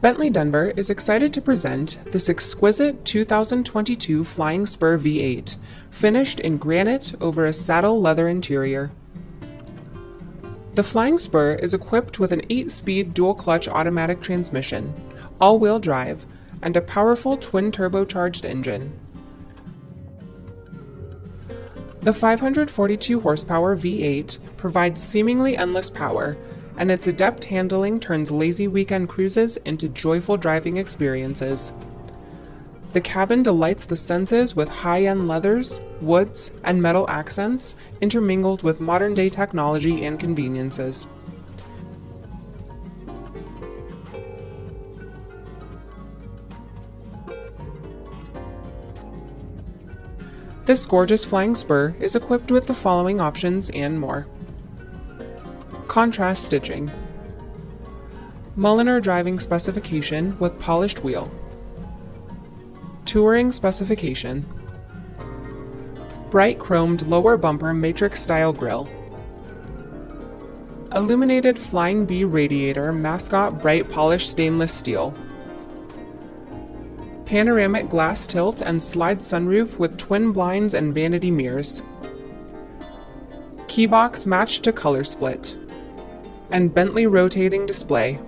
Bentley Denver is excited to present this exquisite 2022 Flying Spur V8, finished in granite over a saddle leather interior. The Flying Spur is equipped with an 8-speed dual-clutch automatic transmission, all-wheel drive, and a powerful twin-turbocharged engine. The 542 horsepower V8 provides seemingly endless power, and its adept handling turns lazy weekend cruises into joyful driving experiences. The cabin delights the senses with high-end leathers, woods, and metal accents intermingled with modern-day technology and conveniences. This gorgeous Flying Spur is equipped with the following options and more. Contrast stitching, Mulliner driving specification with polished wheel, touring specification, bright chromed lower bumper matrix style grille, illuminated Flying Bee radiator mascot bright polished stainless steel, panoramic glass tilt and slide sunroof with twin blinds and vanity mirrors, keybox matched to color split, and Bentley rotating display.